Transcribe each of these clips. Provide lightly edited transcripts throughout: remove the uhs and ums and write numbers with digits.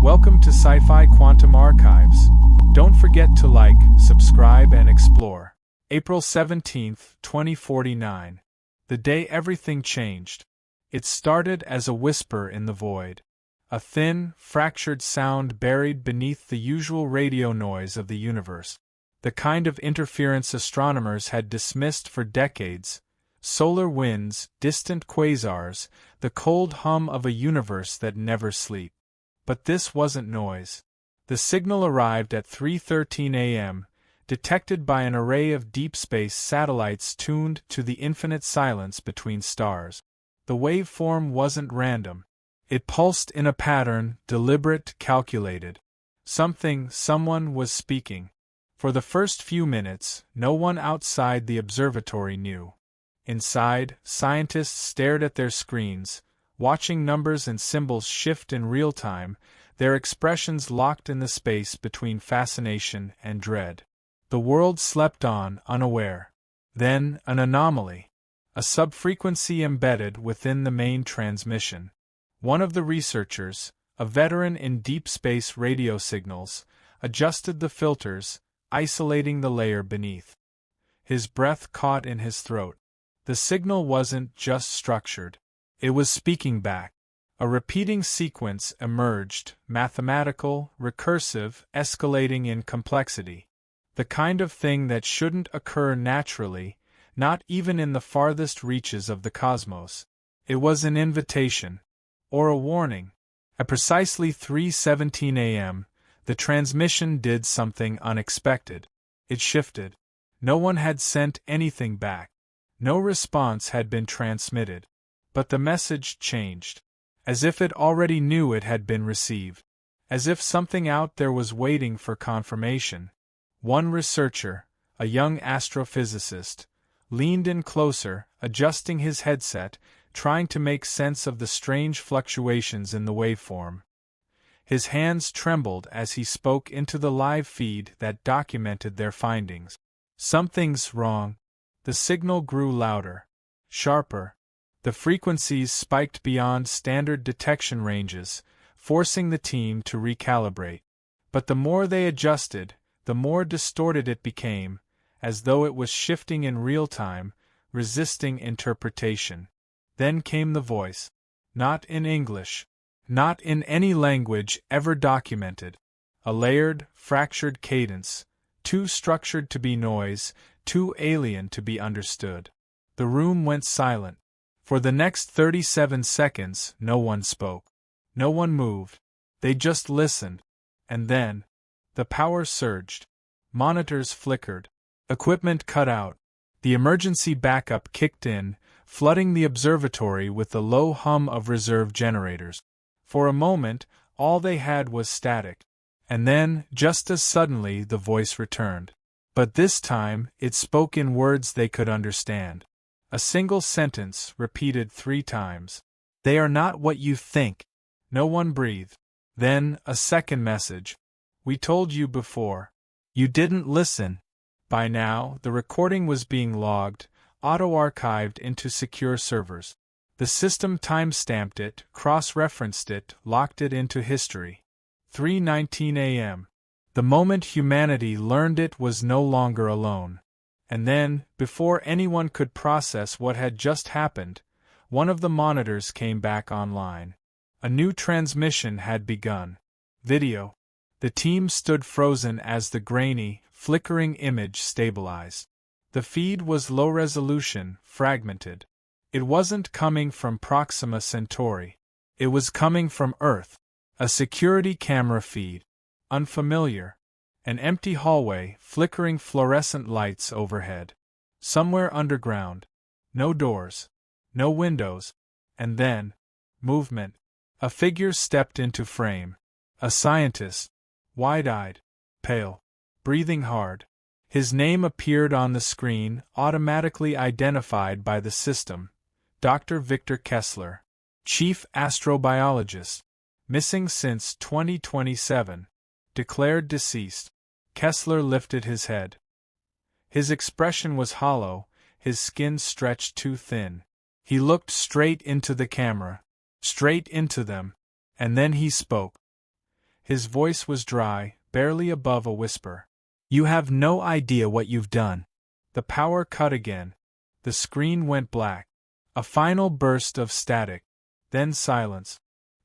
Welcome to Sci-Fi Quantum Archives. Don't forget to like, subscribe, and explore. April 17th, 2049. The day everything changed. It started as a whisper in the void. A thin, fractured sound buried beneath the usual radio noise of the universe. The kind of interference astronomers had dismissed for decades. Solar winds, distant quasars, the cold hum of a universe that never sleeps. But this wasn't noise. The signal arrived at 3:13 a.m., detected by an array of deep space satellites tuned to the infinite silence between stars. The waveform wasn't random. It pulsed in a pattern, deliberate, calculated. Someone was speaking. For the first few minutes, no one outside the observatory knew. Inside, scientists stared at their screens, watching numbers and symbols shift in real time, their expressions locked in the space between fascination and dread. The world slept on, unaware. Then, an anomaly. A subfrequency embedded within the main transmission. One of the researchers, a veteran in deep space radio signals, adjusted the filters, isolating the layer beneath. His breath caught in his throat. The signal wasn't just structured. It was speaking back. A repeating sequence emerged, mathematical, recursive, escalating in complexity. The kind of thing that shouldn't occur naturally, not even in the farthest reaches of the cosmos. It was an invitation. Or a warning. At precisely 3:17 a.m., the transmission did something unexpected. It shifted. No one had sent anything back. No response had been transmitted. But the message changed. As if it already knew it had been received. As if something out there was waiting for confirmation. One researcher, a young astrophysicist, leaned in closer, adjusting his headset, trying to make sense of the strange fluctuations in the waveform. His hands trembled as he spoke into the live feed that documented their findings. "Something's wrong." The signal grew louder, sharper. The frequencies spiked beyond standard detection ranges, forcing the team to recalibrate. But the more they adjusted, the more distorted it became, as though it was shifting in real time, resisting interpretation. Then came the voice. Not in English. Not in any language ever documented. A layered, fractured cadence, too structured to be noise, too alien to be understood. The room went silent. For the next 37 seconds, no one spoke. No one moved. They just listened. And then, the power surged. Monitors flickered. Equipment cut out. The emergency backup kicked in, flooding the observatory with the low hum of reserve generators. For a moment, all they had was static. And then, just as suddenly, the voice returned. But this time, it spoke in words they could understand. A single sentence, repeated 3 times. "They are not what you think." No one breathed. Then, a second message. "We told you before. You didn't listen." By now, the recording was being logged, auto-archived into secure servers. The system time-stamped it, cross-referenced it, locked it into history. 3:19 a.m. The moment humanity learned it was no longer alone. And then, before anyone could process what had just happened, one of the monitors came back online. A new transmission had begun. Video. The team stood frozen as the grainy, flickering image stabilized. The feed was low resolution, fragmented. It wasn't coming from Proxima Centauri. It was coming from Earth. A security camera feed. Unfamiliar. An empty hallway, flickering fluorescent lights overhead. Somewhere underground. No doors. No windows. And then, movement. A figure stepped into frame. A scientist. Wide-eyed. Pale. Breathing hard. His name appeared on the screen, automatically identified by the system. Dr. Victor Kessler. Chief astrobiologist. Missing since 2027. Declared deceased. Kessler lifted his head. His expression was hollow, his skin stretched too thin. He looked straight into the camera. Straight into them. And then he spoke. His voice was dry, barely above a whisper. "You have no idea what you've done." The power cut again. The screen went black. A final burst of static. Then silence.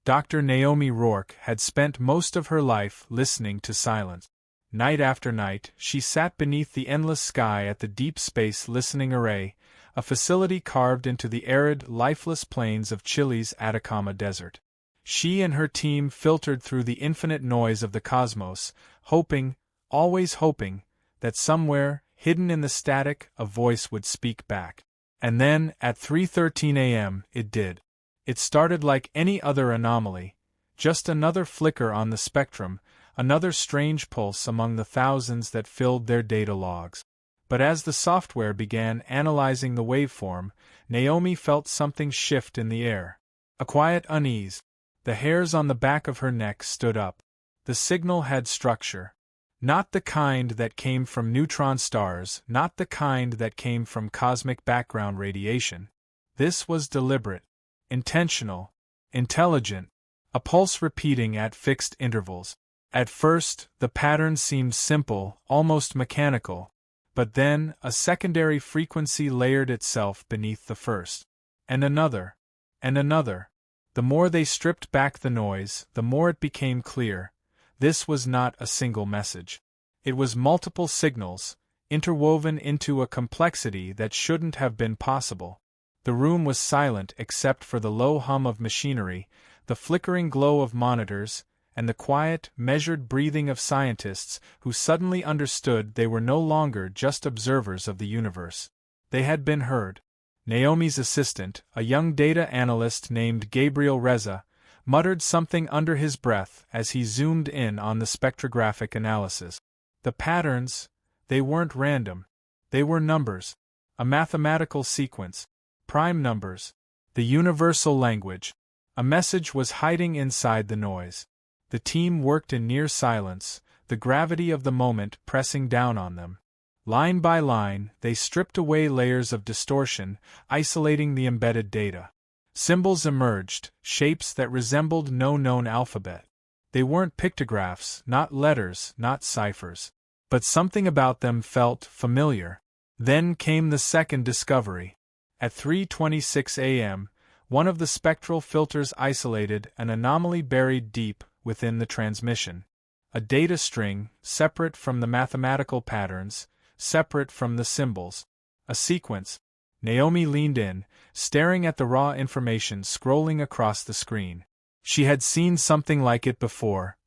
Dr. Naomi Rourke had spent most of her life listening to silence. Night after night, she sat beneath the endless sky at the Deep Space Listening Array, a facility carved into the arid, lifeless plains of Chile's Atacama Desert. She and her team filtered through the infinite noise of the cosmos, hoping, always hoping, that somewhere, hidden in the static, a voice would speak back. And then, at 3:13 a.m., it did. It started like any other anomaly, just another flicker on the spectrum, another strange pulse among the thousands that filled their data logs. But as the software began analyzing the waveform, Naomi felt something shift in the air. A quiet unease. The hairs on the back of her neck stood up. The signal had structure. Not the kind that came from neutron stars, not the kind that came from cosmic background radiation. This was deliberate, intentional, intelligent, a pulse repeating at fixed intervals. At first, the pattern seemed simple, almost mechanical, but then a secondary frequency layered itself beneath the first. And another. And another. The more they stripped back the noise, the more it became clear. This was not a single message. It was multiple signals, interwoven into a complexity that shouldn't have been possible. The room was silent except for the low hum of machinery, the flickering glow of monitors, and the quiet, measured breathing of scientists who suddenly understood they were no longer just observers of the universe. They had been heard. Naomi's assistant, a young data analyst named Gabriel Reza, muttered something under his breath as he zoomed in on the spectrographic analysis. The patterns, they weren't random. They were numbers. A mathematical sequence. Prime numbers. The universal language. A message was hiding inside the noise. The team worked in near silence, the gravity of the moment pressing down on them. Line by line, they stripped away layers of distortion, isolating the embedded data. Symbols emerged, shapes that resembled no known alphabet. They weren't pictographs, not letters, not ciphers. But something about them felt familiar. Then came the second discovery. At 3:26 a.m., one of the spectral filters isolated an anomaly buried deep within the transmission. A data string, separate from the mathematical patterns, separate from the symbols. A sequence. Naomi leaned in, staring at the raw information scrolling across the screen. She had seen something like it before.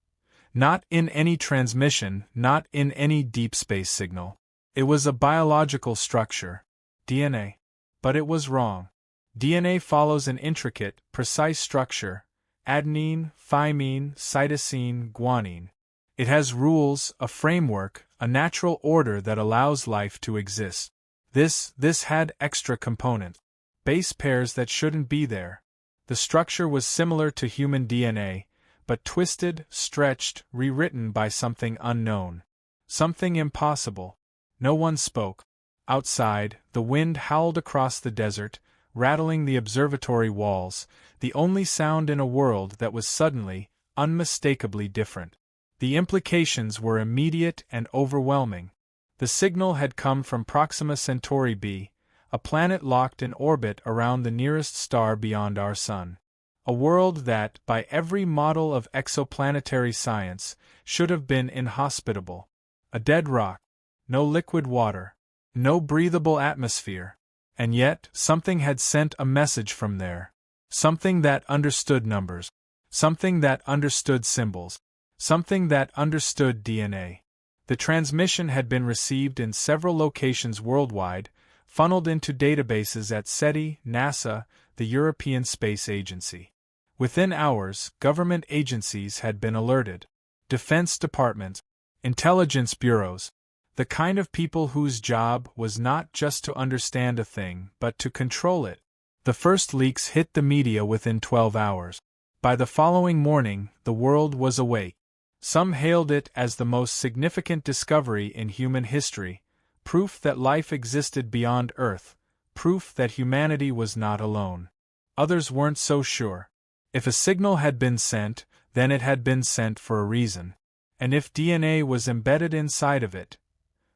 Not in any transmission, not in any deep space signal. It was a biological structure. DNA. But it was wrong. DNA follows an intricate, precise structure. Adenine, thymine, cytosine, guanine. It has rules, a framework, a natural order that allows life to exist. This had extra components. Base pairs that shouldn't be there. The structure was similar to human DNA, but twisted, stretched, rewritten by something unknown. Something impossible. No one spoke. Outside, the wind howled across the desert, rattling the observatory walls, the only sound in a world that was suddenly, unmistakably different. The implications were immediate and overwhelming. The signal had come from Proxima Centauri b, a planet locked in orbit around the nearest star beyond our Sun. A world that, by every model of exoplanetary science, should have been inhospitable. A dead rock. No liquid water. No breathable atmosphere. And yet, something had sent a message from there. Something that understood numbers. Something that understood symbols. Something that understood DNA. The transmission had been received in several locations worldwide, funneled into databases at SETI, NASA, the European Space Agency. Within hours, government agencies had been alerted. Defense departments, intelligence bureaus, the kind of people whose job was not just to understand a thing, but to control it. The first leaks hit the media within 12 hours. By the following morning, the world was awake. Some hailed it as the most significant discovery in human history, proof that life existed beyond Earth, proof that humanity was not alone. Others weren't so sure. If a signal had been sent, then it had been sent for a reason. And if DNA was embedded inside of it,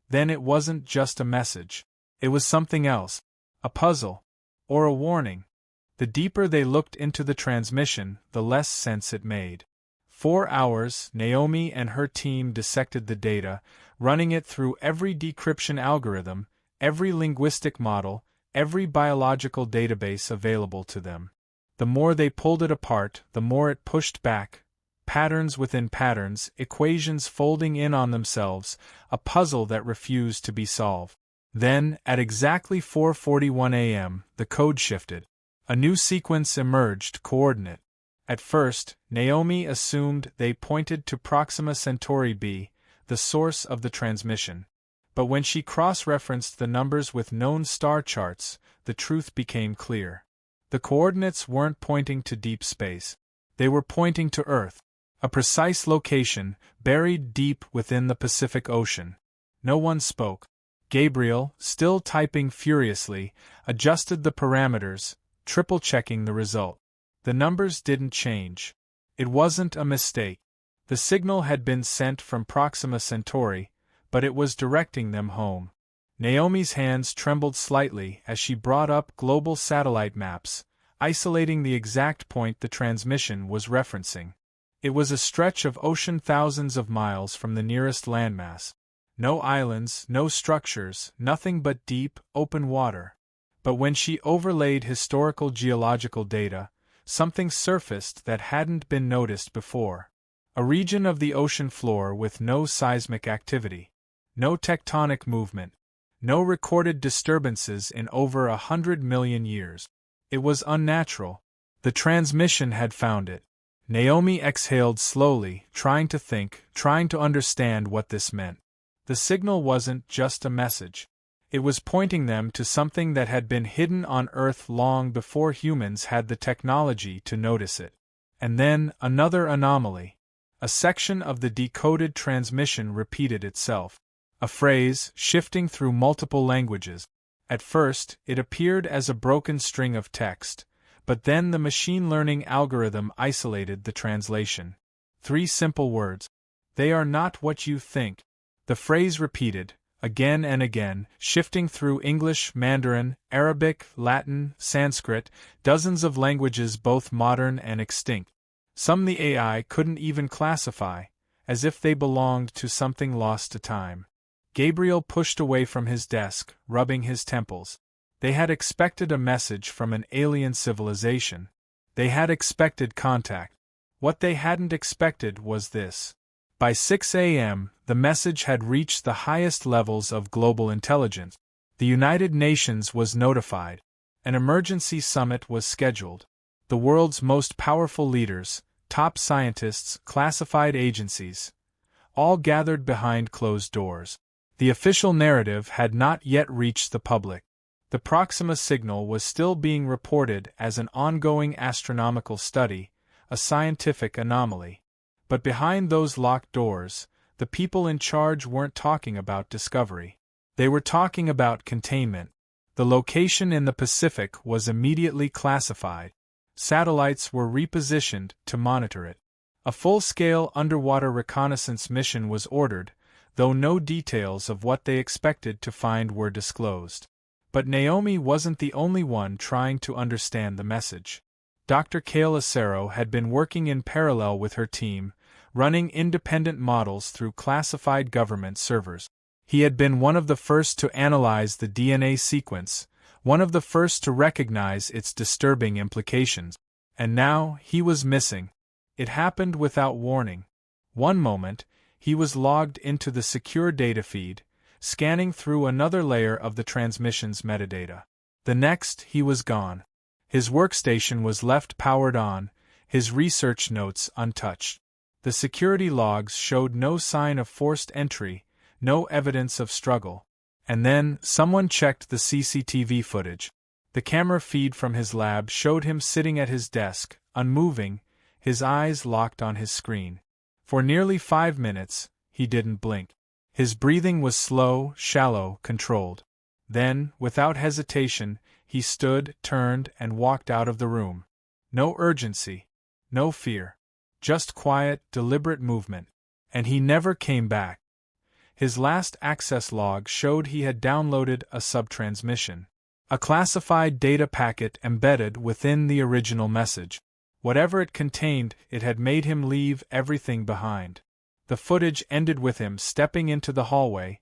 then it wasn't just a message. It was something else. A puzzle. Or a warning. The deeper they looked into the transmission, the less sense it made. 4 hours, Naomi and her team dissected the data, running it through every decryption algorithm, every linguistic model, every biological database available to them. The more they pulled it apart, the more it pushed back. Patterns within patterns, equations folding in on themselves, a puzzle that refused to be solved. Then, at exactly 4:41 a.m., the code shifted. A new sequence emerged, coordinate. At first, Naomi assumed they pointed to Proxima Centauri b, the source of the transmission. But when she cross-referenced the numbers with known star charts, the truth became clear. The coordinates weren't pointing to deep space. They were pointing to Earth. A precise location, buried deep within the Pacific Ocean. No one spoke. Gabriel, still typing furiously, adjusted the parameters, triple-checking the result. The numbers didn't change. It wasn't a mistake. The signal had been sent from Proxima Centauri, but it was directing them home. Naomi's hands trembled slightly as she brought up global satellite maps, isolating the exact point the transmission was referencing. It was a stretch of ocean thousands of miles from the nearest landmass. No islands, no structures, nothing but deep, open water. But when she overlaid historical geological data, something surfaced that hadn't been noticed before. A region of the ocean floor with no seismic activity. No tectonic movement. No recorded disturbances in over 100 million years. It was unnatural. The transmission had found it. Naomi exhaled slowly, trying to think, trying to understand what this meant. The signal wasn't just a message. It was pointing them to something that had been hidden on Earth long before humans had the technology to notice it. And then, another anomaly. A section of the decoded transmission repeated itself. A phrase, shifting through multiple languages. At first, it appeared as a broken string of text, but then the machine learning algorithm isolated the translation. 3 simple words. They are not what you think. The phrase repeated, again and again, shifting through English, Mandarin, Arabic, Latin, Sanskrit, dozens of languages both modern and extinct. Some the AI couldn't even classify, as if they belonged to something lost to time. Gabriel pushed away from his desk, rubbing his temples. They had expected a message from an alien civilization. They had expected contact. What they hadn't expected was this. By 6 a.m., the message had reached the highest levels of global intelligence. The United Nations was notified. An emergency summit was scheduled. The world's most powerful leaders, top scientists, classified agencies, all gathered behind closed doors. The official narrative had not yet reached the public. The Proxima signal was still being reported as an ongoing astronomical study, a scientific anomaly. But behind those locked doors, the people in charge weren't talking about discovery. They were talking about containment. The location in the Pacific was immediately classified. Satellites were repositioned to monitor it. A full-scale underwater reconnaissance mission was ordered, though no details of what they expected to find were disclosed. But Naomi wasn't the only one trying to understand the message. Dr. Cale Acero had been working in parallel with her team, running independent models through classified government servers. He had been one of the first to analyze the DNA sequence, one of the first to recognize its disturbing implications. And now, he was missing. It happened without warning. One moment, he was logged into the secure data feed, scanning through another layer of the transmission's metadata. The next, he was gone. His workstation was left powered on, his research notes untouched. The security logs showed no sign of forced entry, no evidence of struggle. And then, someone checked the CCTV footage. The camera feed from his lab showed him sitting at his desk, unmoving, his eyes locked on his screen. For nearly 5 minutes, he didn't blink. His breathing was slow, shallow, controlled. Then, without hesitation, he stood, turned, and walked out of the room. No urgency. No fear. Just quiet, deliberate movement. And he never came back. His last access log showed he had downloaded a subtransmission, a classified data packet embedded within the original message. Whatever it contained, it had made him leave everything behind. The footage ended with him stepping into the hallway,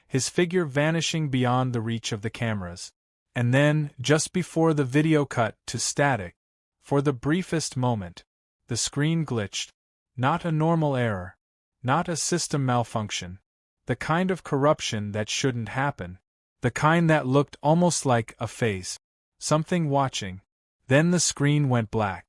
his figure vanishing beyond the reach of the cameras. And then, just before the video cut to static, for the briefest moment, the screen glitched. Not a normal error. Not a system malfunction. The kind of corruption that shouldn't happen. The kind that looked almost like a face. Something watching. Then the screen went black.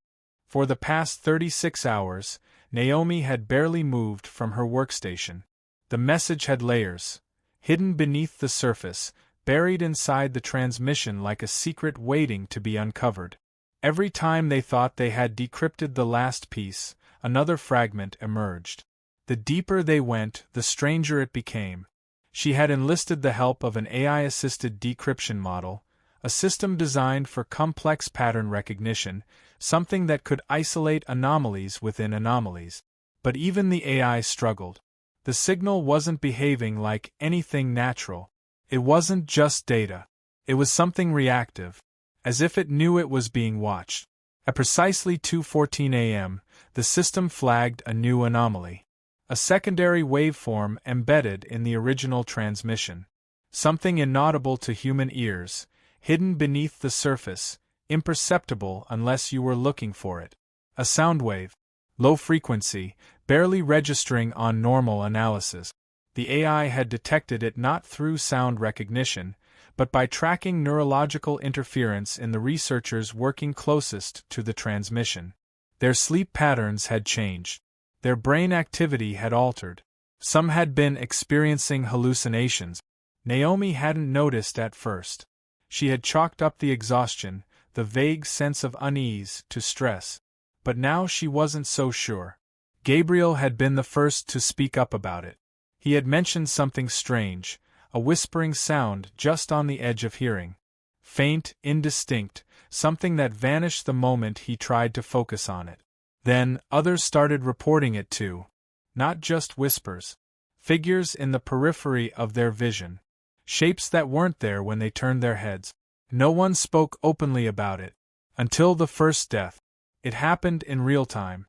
For the past 36 hours, Naomi had barely moved from her workstation. The message had layers, hidden beneath the surface, buried inside the transmission like a secret waiting to be uncovered. Every time they thought they had decrypted the last piece, another fragment emerged. The deeper they went, the stranger it became. She had enlisted the help of an AI-assisted decryption model, a system designed for complex pattern recognition, something that could isolate anomalies within anomalies. But even the AI struggled. The signal wasn't behaving like anything natural. It wasn't just data. It was something reactive, as if it knew it was being watched. At precisely 2:14 a.m., the system flagged a new anomaly. A secondary waveform embedded in the original transmission. Something inaudible to human ears, hidden beneath the surface, imperceptible unless you were looking for it. A sound wave. Low frequency, barely registering on normal analysis. The AI had detected it not through sound recognition, but by tracking neurological interference in the researchers working closest to the transmission. Their sleep patterns had changed. Their brain activity had altered. Some had been experiencing hallucinations. Naomi hadn't noticed at first. She had chalked up the exhaustion, the vague sense of unease, to stress. But now she wasn't so sure. Gabriel had been the first to speak up about it. He had mentioned something strange, a whispering sound just on the edge of hearing. Faint, indistinct, something that vanished the moment he tried to focus on it. Then, others started reporting it too. Not just whispers. Figures in the periphery of their vision. Shapes that weren't there when they turned their heads. No one spoke openly about it. Until the first death. It happened in real time.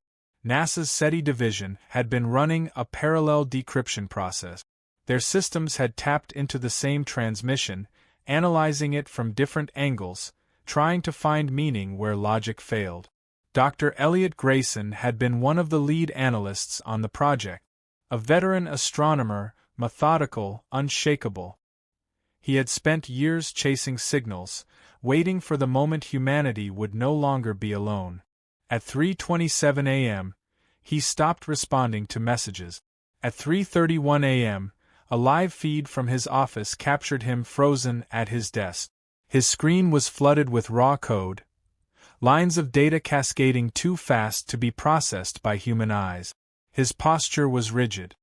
NASA's SETI division had been running a parallel decryption process. Their systems had tapped into the same transmission, analyzing it from different angles, trying to find meaning where logic failed. Dr. Elliot Grayson had been one of the lead analysts on the project. A veteran astronomer, methodical, unshakable. He had spent years chasing signals, waiting for the moment humanity would no longer be alone. At 3:27 a.m., he stopped responding to messages. At 3:31 a.m., a live feed from his office captured him frozen at his desk. His screen was flooded with raw code, lines of data cascading too fast to be processed by human eyes. His posture was rigid.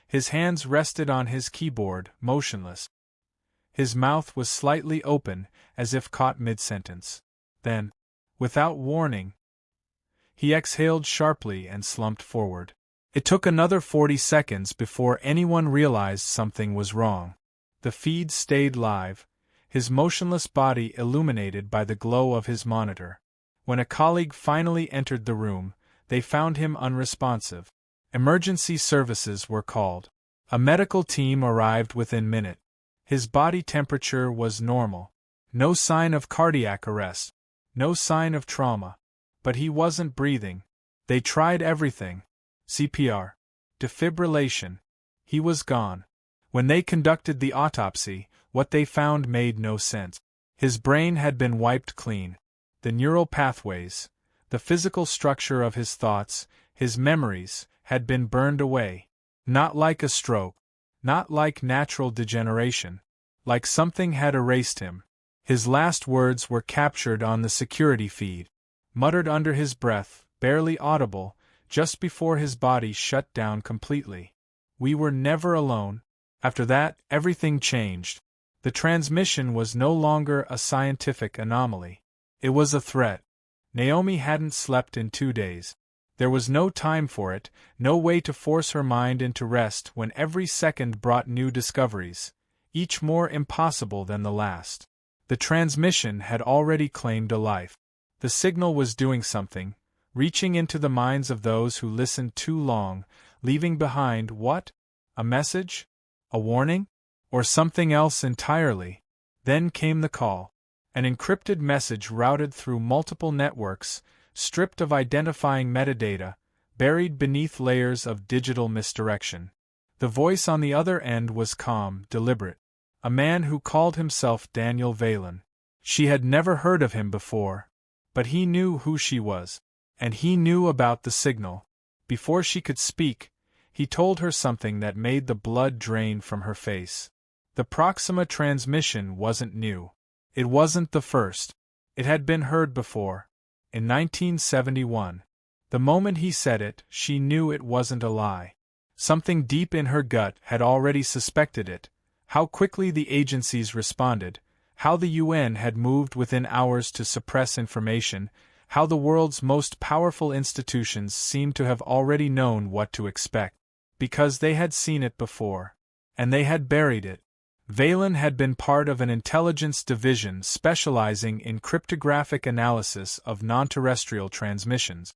His hands rested on his keyboard, motionless. His mouth was slightly open, as if caught mid-sentence. Then, without warning, he exhaled sharply and slumped forward. It took another 40 seconds before anyone realized something was wrong. The feed stayed live, his motionless body illuminated by the glow of his monitor. When a colleague finally entered the room, they found him unresponsive. Emergency services were called. A medical team arrived within minutes. His body temperature was normal. No sign of cardiac arrest. No sign of trauma. But he wasn't breathing. They tried everything. CPR. Defibrillation. He was gone. When they conducted the autopsy, what they found made no sense. His brain had been wiped clean. The neural pathways, the physical structure of his thoughts, his memories, had been burned away. Not like a stroke. Not like natural degeneration. Like something had erased him. His last words were captured on the security feed. Muttered under his breath, barely audible, just before his body shut down completely. We were never alone. After that, everything changed. The transmission was no longer a scientific anomaly. It was a threat. Naomi hadn't slept in 2 days. There was no time for it, no way to force her mind into rest when every second brought new discoveries, each more impossible than the last. The transmission had already claimed a life. The signal was doing something, reaching into the minds of those who listened too long, leaving behind what? A message? A warning? Or something else entirely? Then came the call. An encrypted message routed through multiple networks, stripped of identifying metadata, buried beneath layers of digital misdirection. The voice on the other end was calm, deliberate. A man who called himself Daniel Valen. She had never heard of him before, but he knew who she was, and he knew about the signal. Before she could speak, he told her something that made the blood drain from her face. The Proxima Transmission wasn't new. It wasn't the first. It had been heard before. In 1971. The moment he said it, she knew it wasn't a lie. Something deep in her gut had already suspected it. How quickly the agencies responded, how the UN had moved within hours to suppress information, how the world's most powerful institutions seemed to have already known what to expect. Because they had seen it before. And they had buried it. Valen had been part of an intelligence division specializing in cryptographic analysis of non-terrestrial transmissions.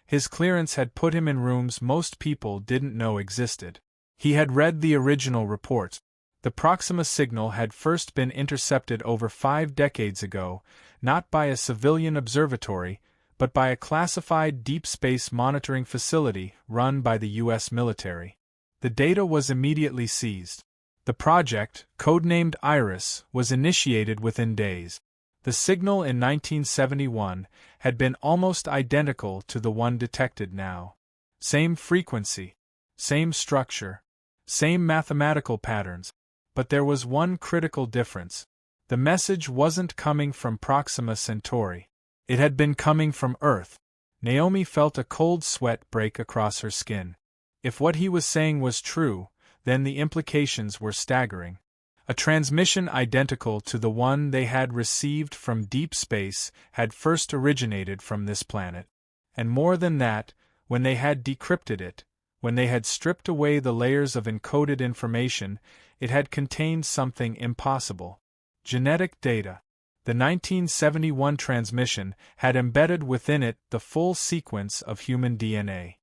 His clearance had put him in rooms most people didn't know existed. He had read the original reports. The Proxima signal had first been intercepted over 5 decades ago, not by a civilian observatory, but by a classified deep space monitoring facility run by the U.S. military. The data was immediately seized. The project, codenamed Iris, was initiated within days. The signal in 1971 had been almost identical to the one detected now. Same frequency, same structure, same mathematical patterns. But there was one critical difference. The message wasn't coming from Proxima Centauri. It had been coming from Earth. Naomi felt a cold sweat break across her skin. If what he was saying was true, then the implications were staggering. A transmission identical to the one they had received from deep space had first originated from this planet. And more than that, when they had decrypted it, when they had stripped away the layers of encoded information, it had contained something impossible. Genetic data. The 1971 transmission had embedded within it the full sequence of human DNA.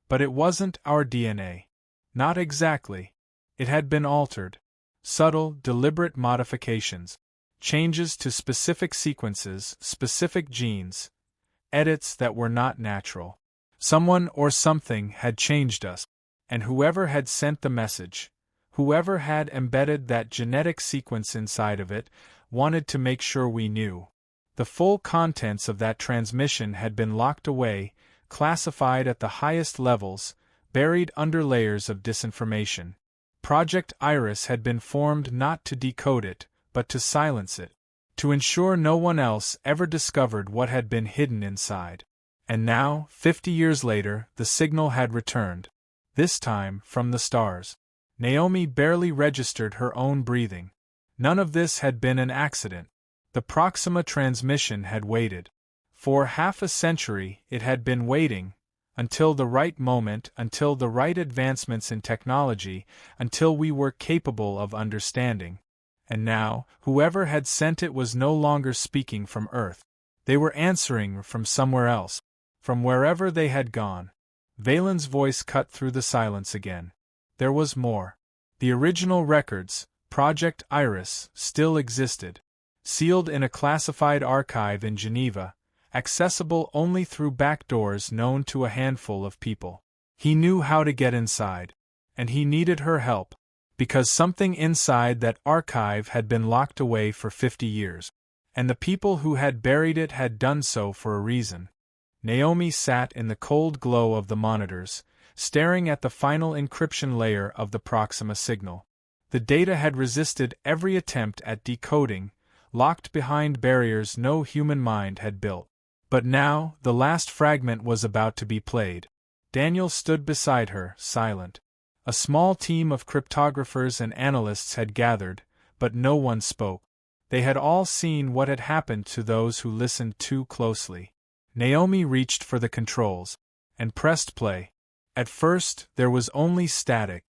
But it wasn't our DNA. Not exactly. It had been altered. Subtle, deliberate modifications. Changes to specific sequences, specific genes. Edits that were not natural. Someone or something had changed us. And whoever had sent the message, whoever had embedded that genetic sequence inside of it, wanted to make sure we knew. The full contents of that transmission had been locked away, classified at the highest levels, buried under layers of disinformation. Project Iris had been formed not to decode it, but to silence it, to ensure no one else ever discovered what had been hidden inside. And now, 50 years later, the signal had returned. This time, from the stars. Naomi barely registered her own breathing. None of this had been an accident. The Proxima Transmission had waited. For half a century it had been waiting, until the right moment, until the right advancements in technology, until we were capable of understanding. And now, whoever had sent it was no longer speaking from Earth. They were answering from somewhere else, from wherever they had gone. Valen's voice cut through the silence again. There was more. The original records, Project Iris, still existed. Sealed in a classified archive in Geneva, accessible only through back doors known to a handful of people. He knew how to get inside. And he needed her help. Because something inside that archive had been locked away for 50 years. And the people who had buried it had done so for a reason. Naomi sat in the cold glow of the monitors, staring at the final encryption layer of the Proxima signal. The data had resisted every attempt at decoding, locked behind barriers no human mind had built. But now, the last fragment was about to be played. Daniel stood beside her, silent. A small team of cryptographers and analysts had gathered, but no one spoke. They had all seen what had happened to those who listened too closely. Naomi reached for the controls. and pressed play. At first, there was only static,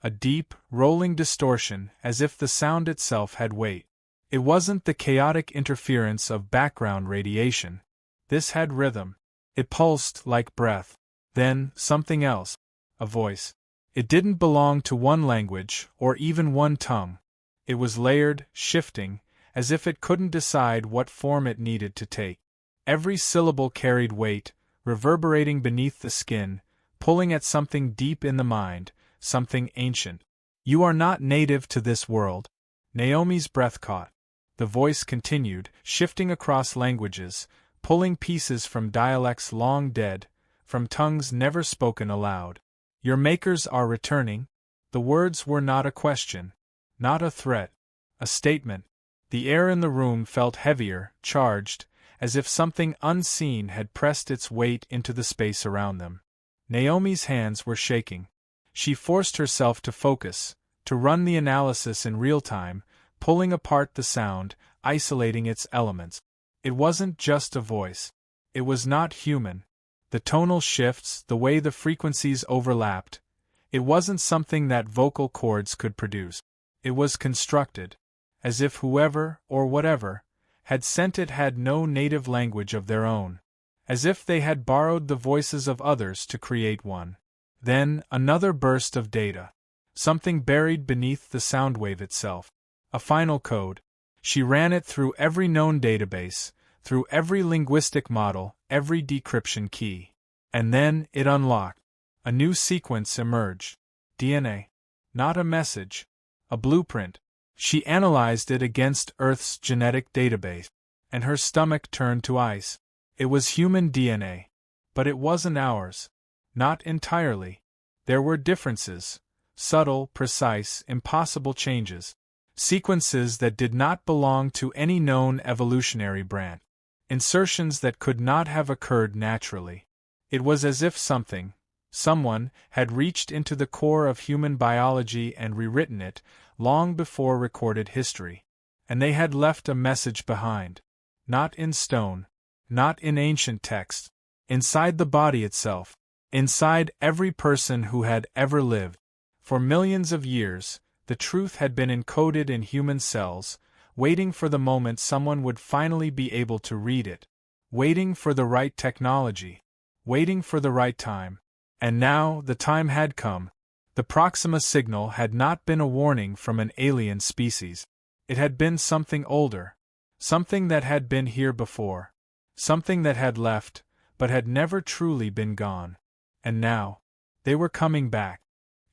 a deep, rolling distortion as if the sound itself had weight. It wasn't the chaotic interference of background radiation. This had rhythm. It pulsed like breath. Then, something else. A voice. It didn't belong to one language, or even one tongue. It was layered, shifting, as if it couldn't decide what form it needed to take. Every syllable carried weight, reverberating beneath the skin, pulling at something deep in the mind, something ancient. You are not native to this world. Naomi's breath caught. The voice continued, shifting across languages, pulling pieces from dialects long dead, from tongues never spoken aloud. Your makers are returning? The words were not a question, not a threat, a statement. The air in the room felt heavier, charged, as if something unseen had pressed its weight into the space around them. Naomi's hands were shaking. She forced herself to focus, to run the analysis in real time, pulling apart the sound, isolating its elements. It wasn't just a voice. It was not human. The tonal shifts, the way the frequencies overlapped, it wasn't something that vocal cords could produce. It was constructed, as if whoever, or whatever, had sent it had no native language of their own, as if they had borrowed the voices of others to create one. Then, another burst of data. Something buried beneath the sound wave itself. A final code. She ran it through every known database, through every linguistic model, every decryption key. And then, it unlocked. A new sequence emerged. DNA. Not a message. A blueprint. She analyzed it against Earth's genetic database, and her stomach turned to ice. It was human DNA. But it wasn't ours. Not entirely. There were differences. Subtle, precise, impossible changes. Sequences that did not belong to any known evolutionary branch. Insertions that could not have occurred naturally. It was as if someone, had reached into the core of human biology and rewritten it, long before recorded history. And they had left a message behind. Not in stone. Not in ancient text. Inside the body itself. Inside every person who had ever lived. For millions of years, the truth had been encoded in human cells, waiting for the moment someone would finally be able to read it. Waiting for the right technology. Waiting for the right time. And now, the time had come. The Proxima signal had not been a warning from an alien species. It had been something older. Something that had been here before. Something that had left, but had never truly been gone. And now, they were coming back.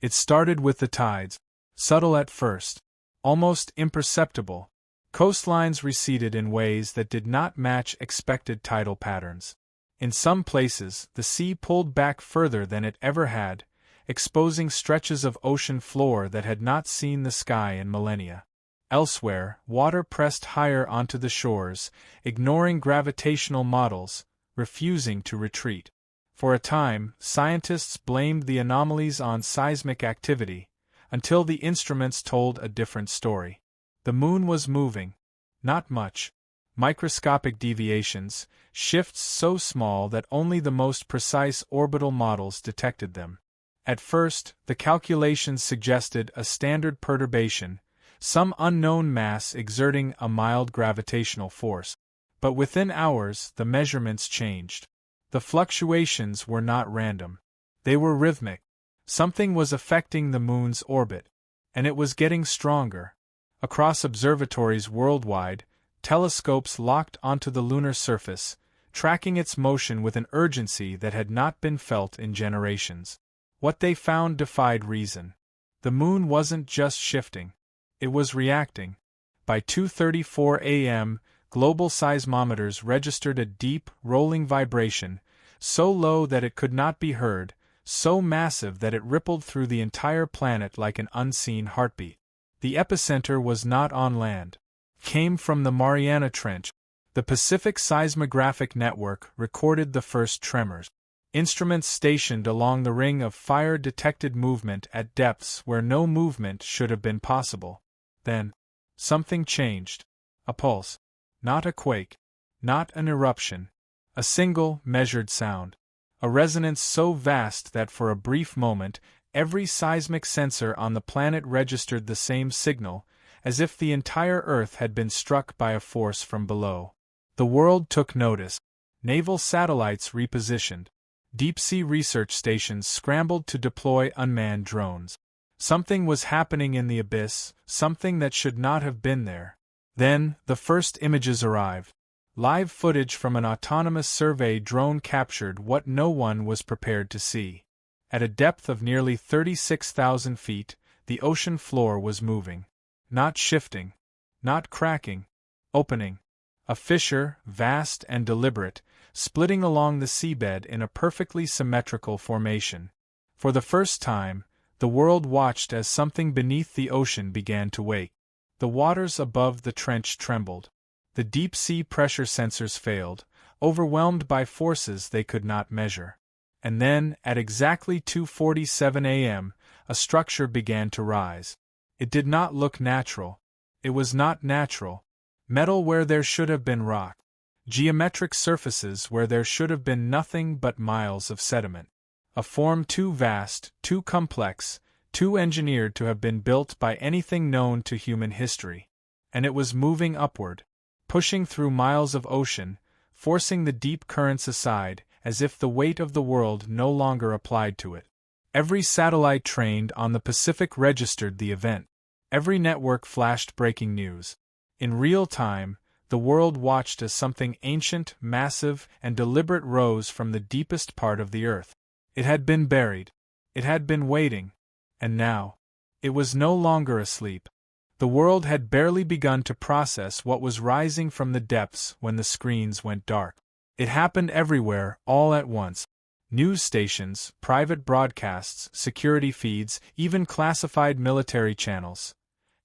It started with the tides. Subtle at first. Almost imperceptible. Coastlines receded in ways that did not match expected tidal patterns. In some places, the sea pulled back further than it ever had, exposing stretches of ocean floor that had not seen the sky in millennia. Elsewhere, water pressed higher onto the shores, ignoring gravitational models, refusing to retreat. For a time, scientists blamed the anomalies on seismic activity, until the instruments told a different story. The moon was moving. Not much. Microscopic deviations, shifts so small that only the most precise orbital models detected them. At first, the calculations suggested a standard perturbation, some unknown mass exerting a mild gravitational force. But within hours, the measurements changed. The fluctuations were not random. They were rhythmic. Something was affecting the moon's orbit, and it was getting stronger. Across observatories worldwide, telescopes locked onto the lunar surface, tracking its motion with an urgency that had not been felt in generations. What they found defied reason. The moon wasn't just shifting. It was reacting. By 2:34 a.m., global seismometers registered a deep, rolling vibration, so low that it could not be heard, so massive that it rippled through the entire planet like an unseen heartbeat. The epicenter was not on land. Came from the Mariana Trench. The Pacific Seismographic Network recorded the first tremors. Instruments stationed along the ring of fire detected movement at depths where no movement should have been possible. Then, something changed. A pulse. Not a quake. Not an eruption. A single, measured sound. A resonance so vast that for a brief moment, every seismic sensor on the planet registered the same signal, as if the entire Earth had been struck by a force from below. The world took notice. Naval satellites repositioned. Deep-sea research stations scrambled to deploy unmanned drones. Something was happening in the abyss, something that should not have been there. Then, the first images arrived. Live footage from an autonomous survey drone captured what no one was prepared to see. At a depth of nearly 36,000 feet, the ocean floor was moving. Not shifting. Not cracking. Opening. A fissure, vast and deliberate, splitting along the seabed in a perfectly symmetrical formation. For the first time, the world watched as something beneath the ocean began to wake. The waters above the trench trembled. The deep-sea pressure sensors failed, overwhelmed by forces they could not measure. And then, at exactly 2:47 a.m., a structure began to rise. It did not look natural. It was not natural. Metal where there should have been rock. Geometric surfaces where there should have been nothing but miles of sediment. A form too vast, too complex, too engineered to have been built by anything known to human history. And it was moving upward, pushing through miles of ocean, forcing the deep currents aside, as if the weight of the world no longer applied to it. Every satellite trained on the Pacific registered the event. Every network flashed breaking news. In real time, the world watched as something ancient, massive, and deliberate rose from the deepest part of the earth. It had been buried. It had been waiting. And now, it was no longer asleep. The world had barely begun to process what was rising from the depths when the screens went dark. It happened everywhere, all at once. News stations, private broadcasts, security feeds, even classified military channels.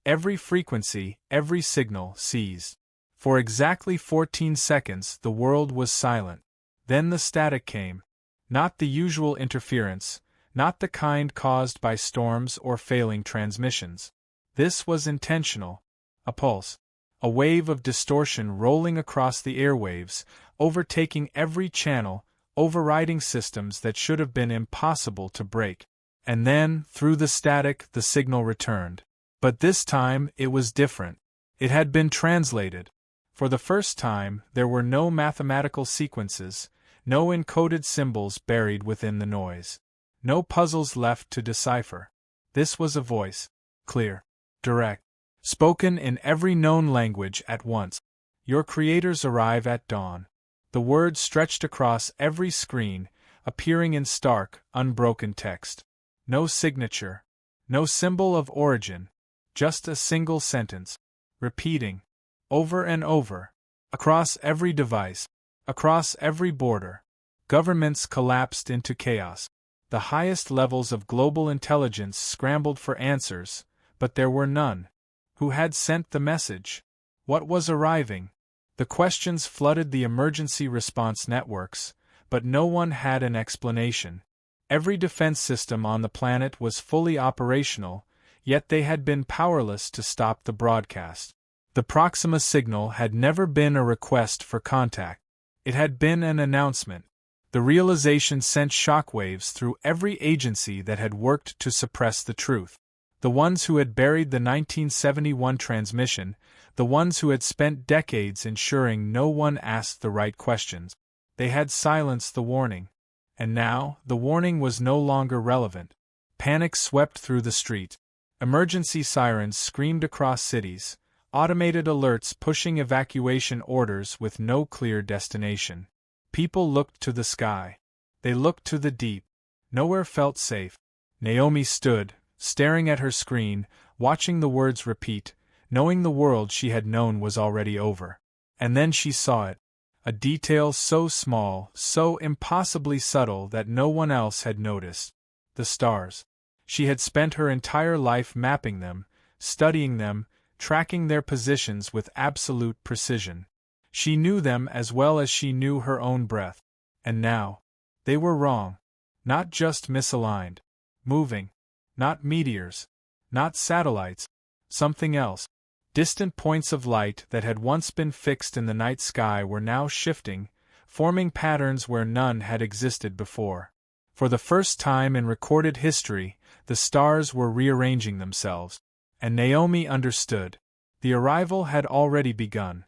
Every frequency, every signal seized. For exactly 14 seconds the world was silent. Then the static came. Not the usual interference, not the kind caused by storms or failing transmissions. This was intentional. A pulse. A wave of distortion rolling across the airwaves, overtaking every channel, overriding systems that should have been impossible to break. And then, through the static, the signal returned. But this time, it was different. It had been translated. For the first time, there were no mathematical sequences, no encoded symbols buried within the noise. No puzzles left to decipher. This was a voice. Clear. Direct. Spoken in every known language at once. Your creators arrive at dawn. The words stretched across every screen, appearing in stark, unbroken text. No signature. No symbol of origin. Just a single sentence. Repeating. Over and over. Across every device. Across every border. Governments collapsed into chaos. The highest levels of global intelligence scrambled for answers, but there were none. Who had sent the message? What was arriving? The questions flooded the emergency response networks, but no one had an explanation. Every defense system on the planet was fully operational, yet they had been powerless to stop the broadcast. The Proxima signal had never been a request for contact. It had been an announcement. The realization sent shockwaves through every agency that had worked to suppress the truth. The ones who had buried the 1971 transmission, the ones who had spent decades ensuring no one asked the right questions. They had silenced the warning. And now, the warning was no longer relevant. Panic swept through the street. Emergency sirens screamed across cities, automated alerts pushing evacuation orders with no clear destination. People looked to the sky. They looked to the deep. Nowhere felt safe. Naomi stood, staring at her screen, watching the words repeat, knowing the world she had known was already over. And then she saw it. A detail so small, so impossibly subtle that no one else had noticed. The stars. She had spent her entire life mapping them, studying them, tracking their positions with absolute precision. She knew them as well as she knew her own breath. And now, they were wrong. Not just misaligned. Moving. Not meteors. Not satellites. Something else. Distant points of light that had once been fixed in the night sky were now shifting, forming patterns where none had existed before. For the first time in recorded history, the stars were rearranging themselves. And Naomi understood. The arrival had already begun.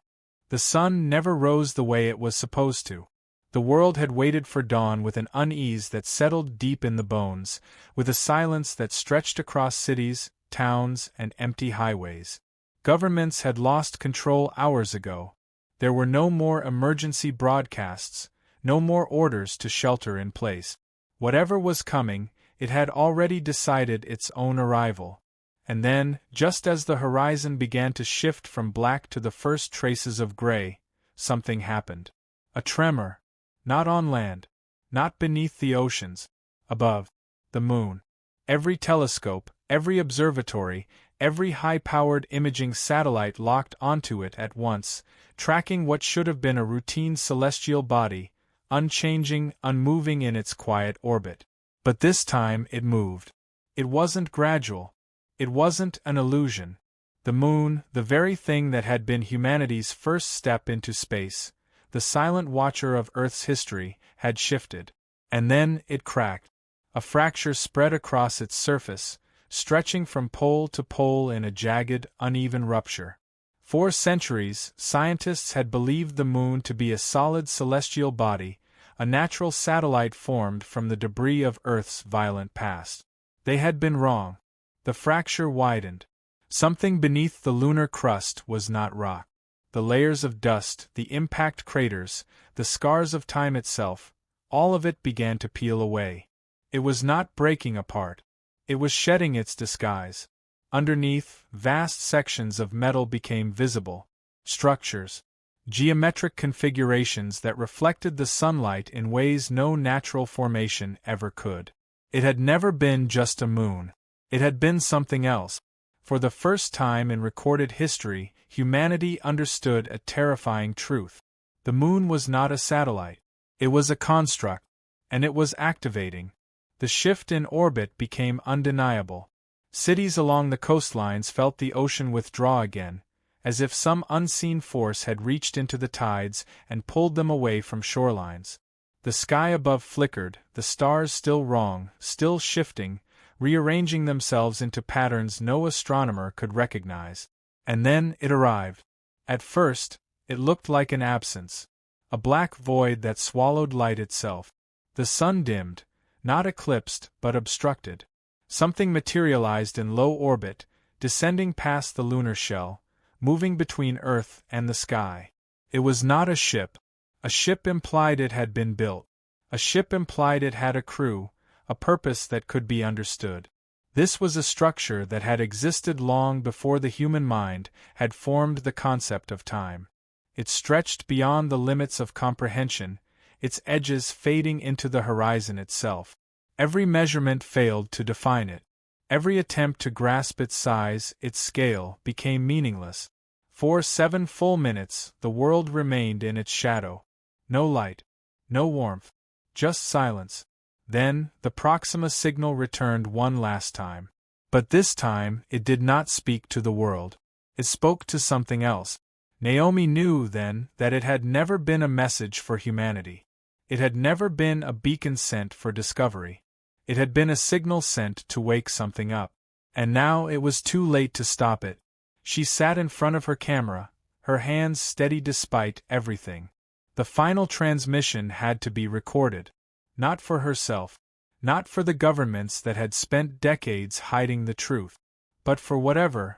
The sun never rose the way it was supposed to. The world had waited for dawn with an unease that settled deep in the bones, with a silence that stretched across cities, towns, and empty highways. Governments had lost control hours ago. There were no more emergency broadcasts, no more orders to shelter in place. Whatever was coming, it had already decided its own arrival. And then, just as the horizon began to shift from black to the first traces of gray, something happened. A tremor. Not on land. Not beneath the oceans. Above. The moon. Every telescope, every observatory, every high-powered imaging satellite locked onto it at once, tracking what should have been a routine celestial body, unchanging, unmoving in its quiet orbit. But this time it moved. It wasn't gradual. It wasn't an illusion. The moon, the very thing that had been humanity's first step into space, the silent watcher of Earth's history, had shifted. And then it cracked. A fracture spread across its surface, stretching from pole to pole in a jagged, uneven rupture. For centuries, scientists had believed the moon to be a solid celestial body, a natural satellite formed from the debris of Earth's violent past. They had been wrong. The fracture widened. Something beneath the lunar crust was not rock. The layers of dust, the impact craters, the scars of time itself, all of it began to peel away. It was not breaking apart. It was shedding its disguise. Underneath, vast sections of metal became visible. Structures. Geometric configurations that reflected the sunlight in ways no natural formation ever could. It had never been just a moon. It had been something else. For the first time in recorded history, humanity understood a terrifying truth. The moon was not a satellite. It was a construct. And it was activating. The shift in orbit became undeniable. Cities along the coastlines felt the ocean withdraw again, as if some unseen force had reached into the tides and pulled them away from shorelines. The sky above flickered, the stars still wrong, still shifting, rearranging themselves into patterns no astronomer could recognize. And then it arrived. At first, it looked like an absence. A black void that swallowed light itself. The sun dimmed, not eclipsed but obstructed. Something materialized in low orbit, descending past the lunar shell, moving between Earth and the sky. It was not a ship. A ship implied it had been built. A ship implied it had a crew, a purpose that could be understood. This was a structure that had existed long before the human mind had formed the concept of time. It stretched beyond the limits of comprehension, its edges fading into the horizon itself. Every measurement failed to define it. Every attempt to grasp its size, its scale, became meaningless. For 7 full minutes, the world remained in its shadow. No light, no warmth, just silence. Then, the Proxima signal returned one last time. But this time, it did not speak to the world. It spoke to something else. Naomi knew then that it had never been a message for humanity. It had never been a beacon sent for discovery. It had been a signal sent to wake something up. And now it was too late to stop it. She sat in front of her camera, her hands steady despite everything. The final transmission had to be recorded. Not for herself. Not for the governments that had spent decades hiding the truth. But for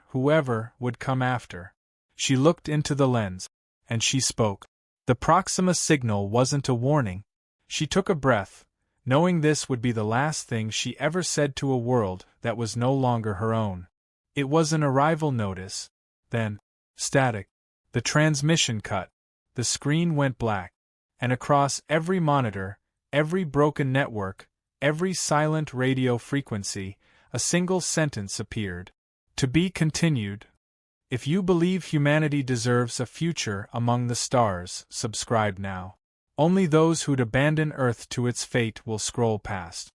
whoever would come after. She looked into the lens. And she spoke. The Proxima signal wasn't a warning. She took a breath, knowing this would be the last thing she ever said to a world that was no longer her own. It was an arrival notice. Then, static. The transmission cut. The screen went black. And across every monitor, every broken network, every silent radio frequency, a single sentence appeared. To be continued. If you believe humanity deserves a future among the stars, subscribe now. Only those who'd abandon Earth to its fate will scroll past.